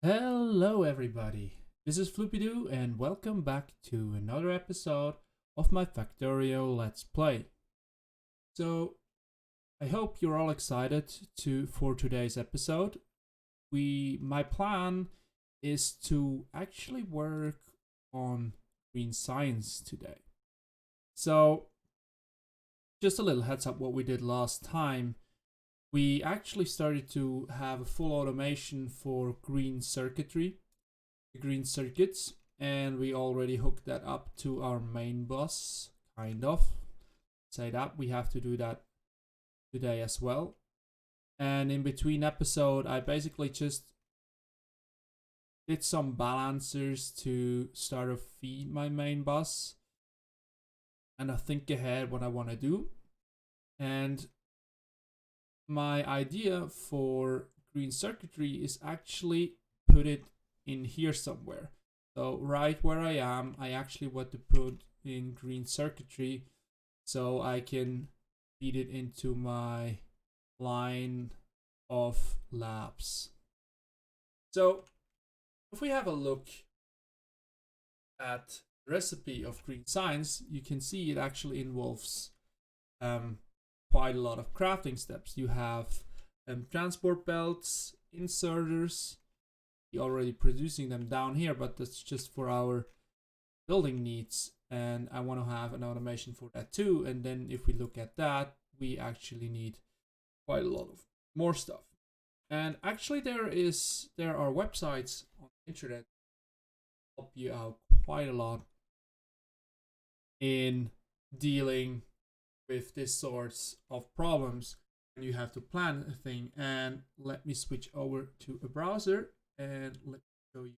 Hello everybody, this is Floopy-Doo and welcome back to another episode of my Factorio Let's Play. So, I hope you're all excited for today's episode. My plan is to actually work on green science today. So, just a little heads up what we did last time. We actually started to have a full automation for green circuitry, the green circuits, and we already hooked that up to our main bus, kind of. Say that, we have to do that today as well. And in between episode, I basically just did some balancers to start to feed my main bus. And I think ahead what I want to do. And my idea for green circuitry is actually put it in here somewhere. So right where I am, I actually want to put in green circuitry so I can feed it into my line of labs. So if we have a look at the recipe of green science, you can see it actually involves quite a lot of crafting steps. You have transport belts, inserters. You're already producing them down here, but that's just for our building needs. And I want to have an automation for that too. And then if we look at that, we actually need quite a lot of more stuff. And actually there are websites on the internet that help you out quite a lot in dealing with this sorts of problems when you have to plan a thing. And let me switch over to a browser and let me show you.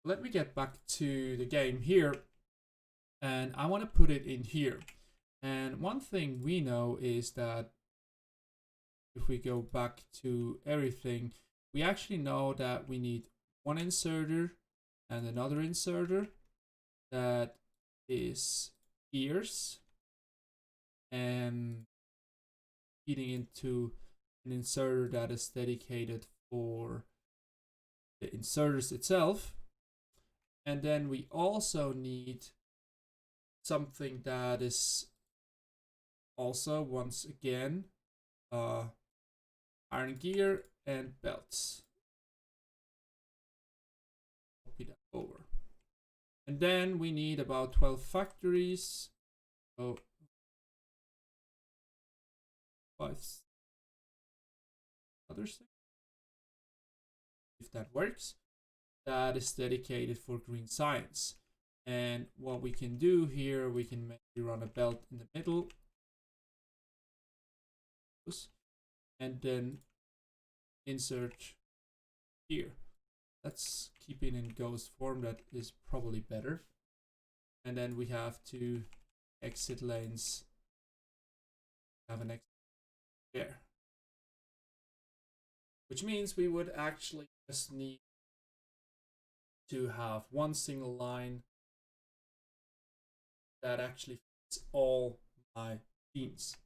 Let me get back to the game here, and I want to put it in here. And one thing we know is that if we go back to everything, we actually know that we need one inserter and another inserter that is ears and feeding into an inserter that is dedicated for the inserters itself. And then we also need something that is also, once again, iron gear and belts. Copy that over. And then we need about 12 factories. So 5 others, if that works. That is dedicated for green science. And what we can do here, we can maybe run a belt in the middle. And then insert here. Let's keep it in ghost form. That is probably better. And then we have two exit lanes. Have an exit there. Which means we would actually just need to have one single line that actually fits all my beams.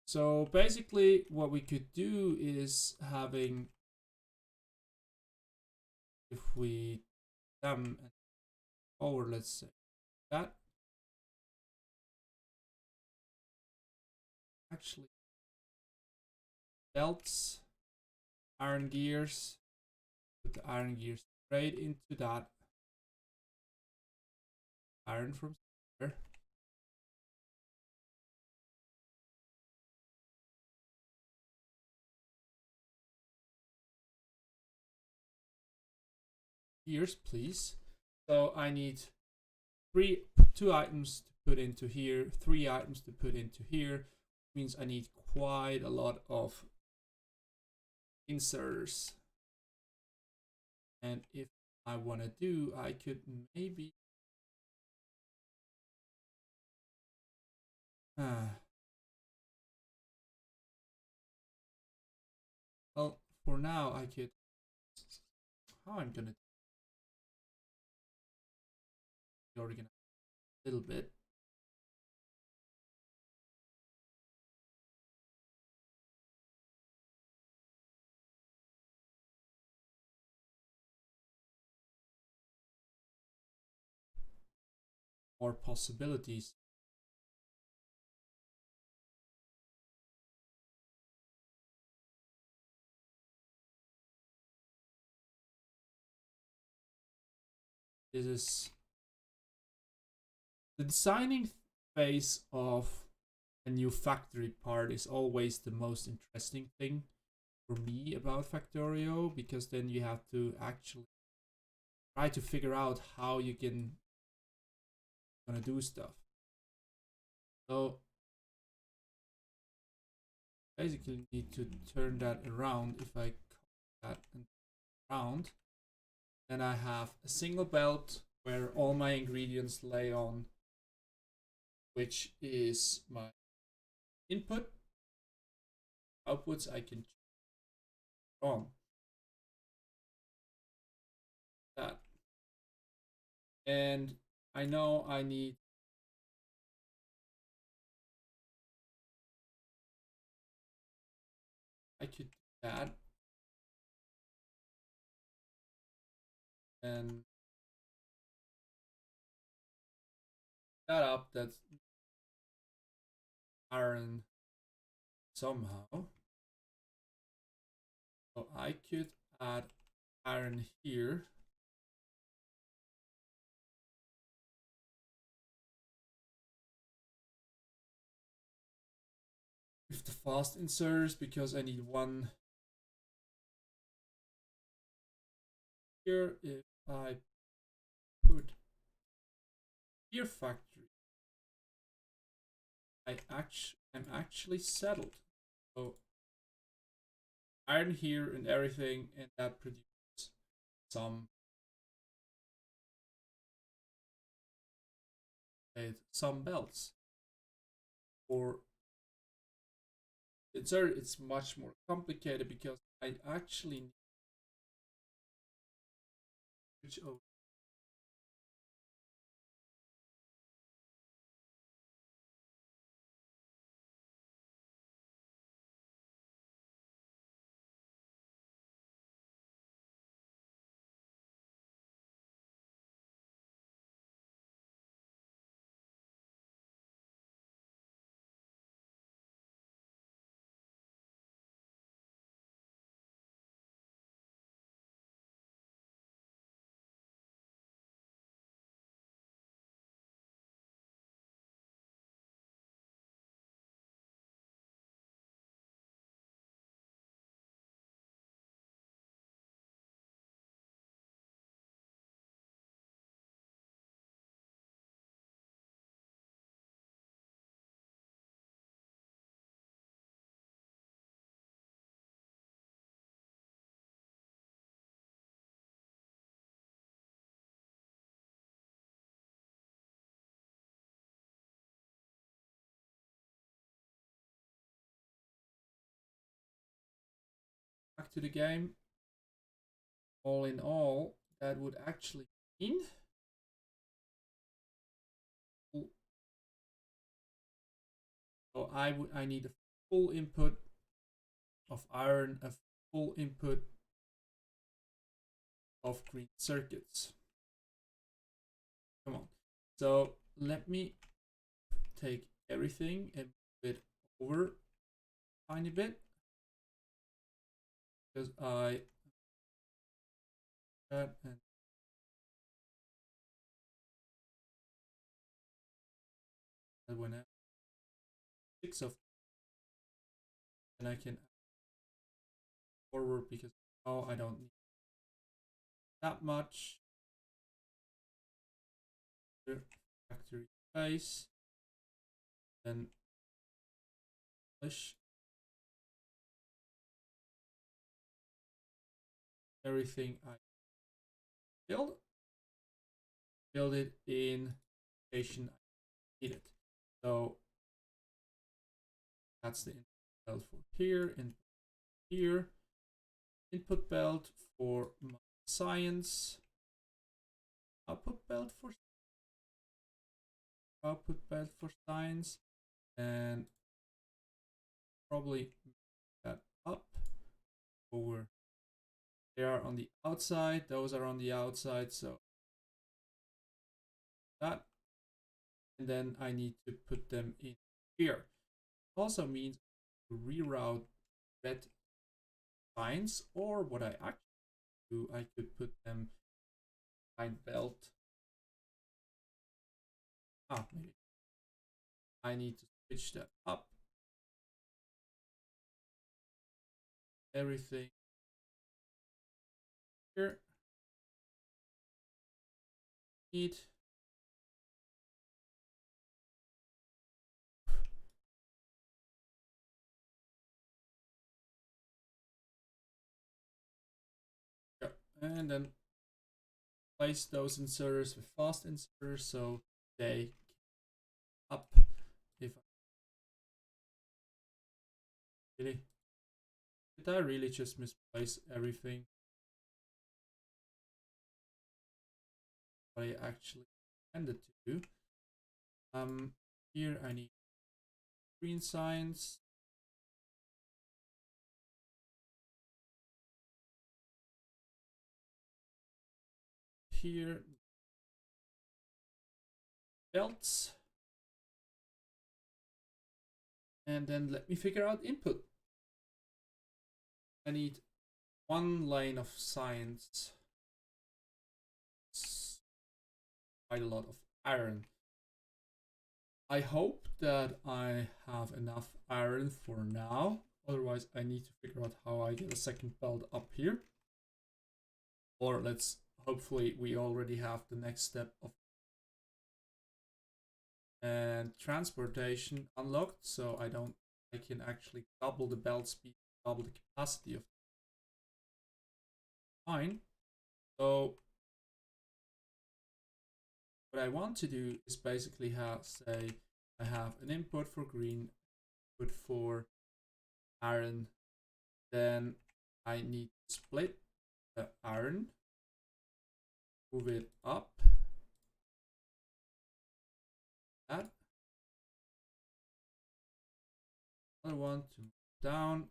So basically what we could do is having, if we them over, let's say that, actually belts, iron gears, put the iron gears straight into that iron from there. Gears, please. So I need two items to put into here, 3 items to put into here. Means I need quite a lot of inserters. And if I want to do, I could maybe well, for now I could, how I'm gonna organize a little bit. More possibilities. This is the designing phase of a new factory part is always the most interesting thing for me about Factorio, because then you have to actually try to figure out how you can gonna do stuff. So basically need to turn that around. If I copy that around, then I have a single belt where all my ingredients lay on, which is my input. Outputs I can on that. And I know I need I could do that. And that up, that's iron somehow. So I could add iron here. With the fast inserters, because I need one here. If I put here factory, I'm actually settled. So iron here and everything, and that produces some belts. For it's much more complicated because I actually need to switch over. to the game, all in all, that would actually mean so I need a full input of iron, a full input of green circuits. Come on. So let me take everything and move it over a tiny bit, because I that and that went out 6 of, and I can forward because now I don't need that much. Factory space, then push everything I build it in location I need it. So that's the input belt for here and here. Input belt for my science. Output belt for science, and probably that up over there on the outside. Those are on the outside, so that, and then I need to put them in here. Also means to reroute red lines, or what I actually do, I could put them line belt. Maybe I need to switch that up. Everything here. Need and then place those inserters with fast inserters so they up. If really, did I really just misplace everything? What I actually intended to do. Here I need green signs. Here belts, and then let me figure out input. I need one lane of science. Quite a lot of iron. I hope that I have enough iron for now. Otherwise, I need to figure out how I get a second belt up here. Or let's hopefully we already have the next step of and transportation unlocked, so I can actually double the belt speed, double the capacity of mine. So what I want to do is basically say I have an input for green, input for iron, then I need to split the iron, move it up, that, another one to move down,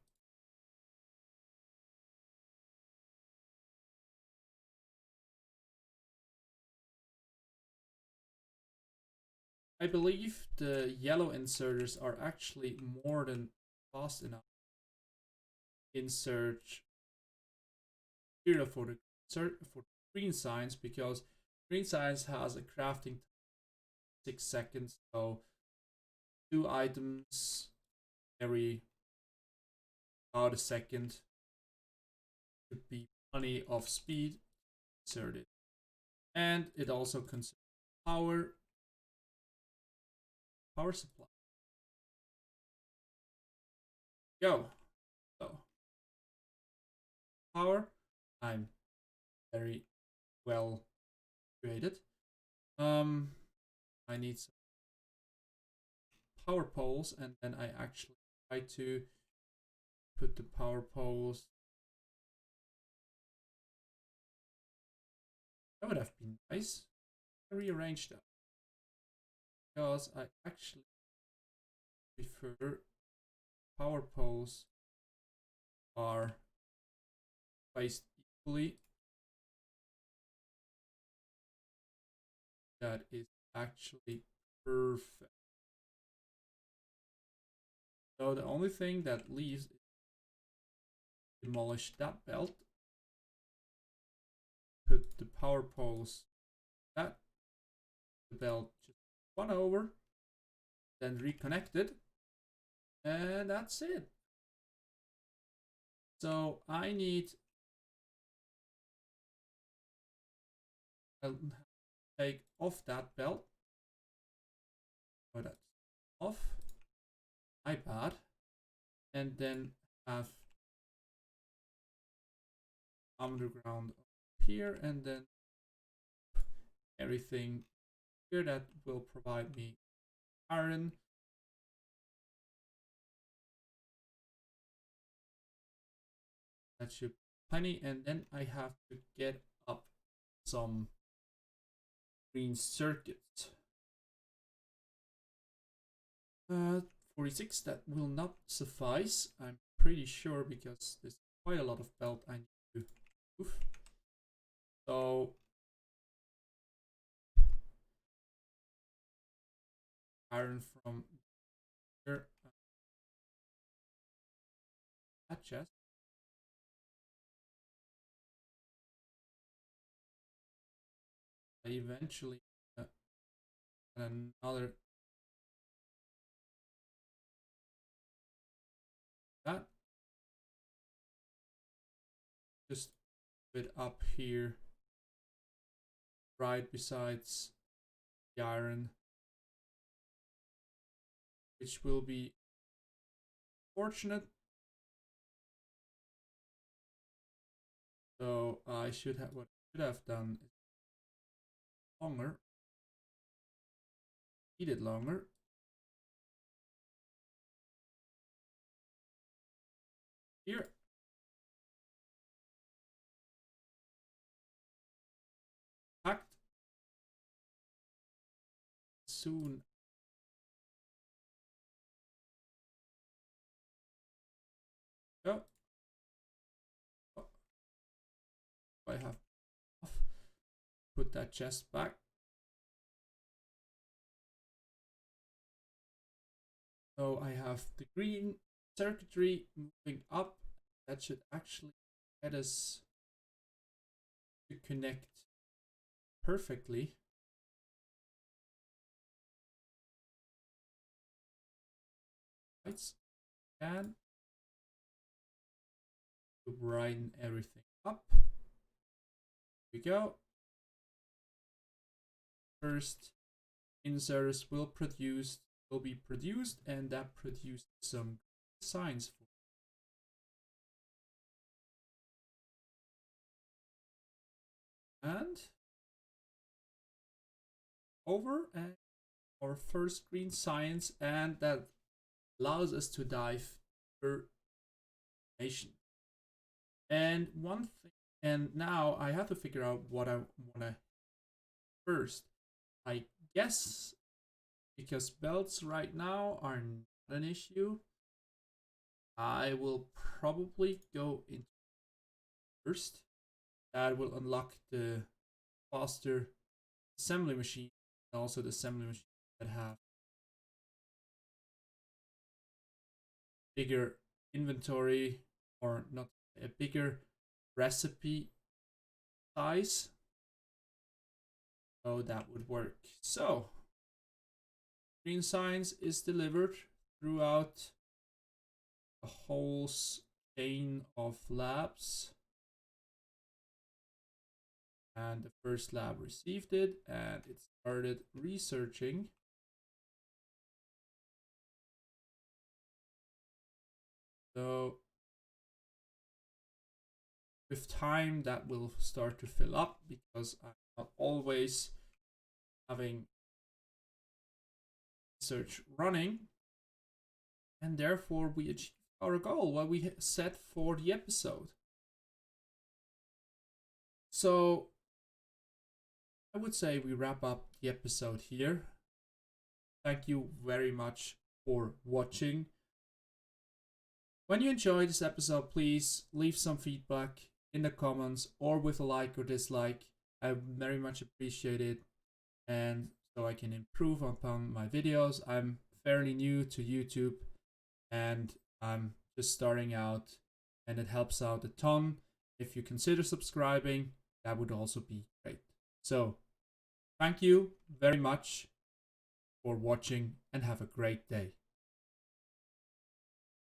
I believe the yellow inserters are actually more than fast enough. Insert material for the green signs, because green signs has a crafting time 6 seconds, so 2 items every about a second would be plenty of speed inserted. And it also consumes power supply. Go. So power, I'm very well created. I need some power poles, and then I actually try to put the power poles That would have been nice. I rearrange that because I actually prefer power poles are placed equally. That is actually perfect. So the only thing that leaves is demolish that belt, put the power poles that the belt just one over, then reconnect it, and that's it. So I need to take off that belt. Oh, that's off. My bad. And then have underground here, and then everything here that will provide me iron. That should be plenty, and then I have to get up some green circuits. 46, that will not suffice, I'm pretty sure, because there's quite a lot of belt I need to move. So iron from here, that chest. I eventually another that just put it up here right besides the iron, which will be fortunate. So I should have what I should have done is longer, needed longer. Here. Packed. Soon. Go. Oh. I have off. Put that chest back. So I have the green circuitry moving up. That should actually get us to connect perfectly. Lights and to brighten everything up. Here we go. First inserts will be produced, and that produced some signs for and over and our first green science, and that allows us to dive per nation. And one thing, and now I have to figure out what I want to first. I guess because belts right now are not an issue, I will probably go into first. That will unlock the faster assembly machine, and also the assembly machine that have bigger inventory, or not a bigger recipe size. So that would work. So green science is delivered throughout a whole chain of labs, and the first lab received it and it started researching. So with time that will start to fill up, because I'm not always having research running, and therefore we achieved our goal, what we set for the episode. So I would say we wrap up the episode here. Thank you very much for watching. When you enjoyed this episode, please leave some feedback in the comments or with a like or dislike. I very much appreciate it, and so I can improve upon my videos. I'm fairly new to YouTube and I'm just starting out, and it helps out a ton. If you consider subscribing, that would also be great. So thank you very much for watching and have a great day.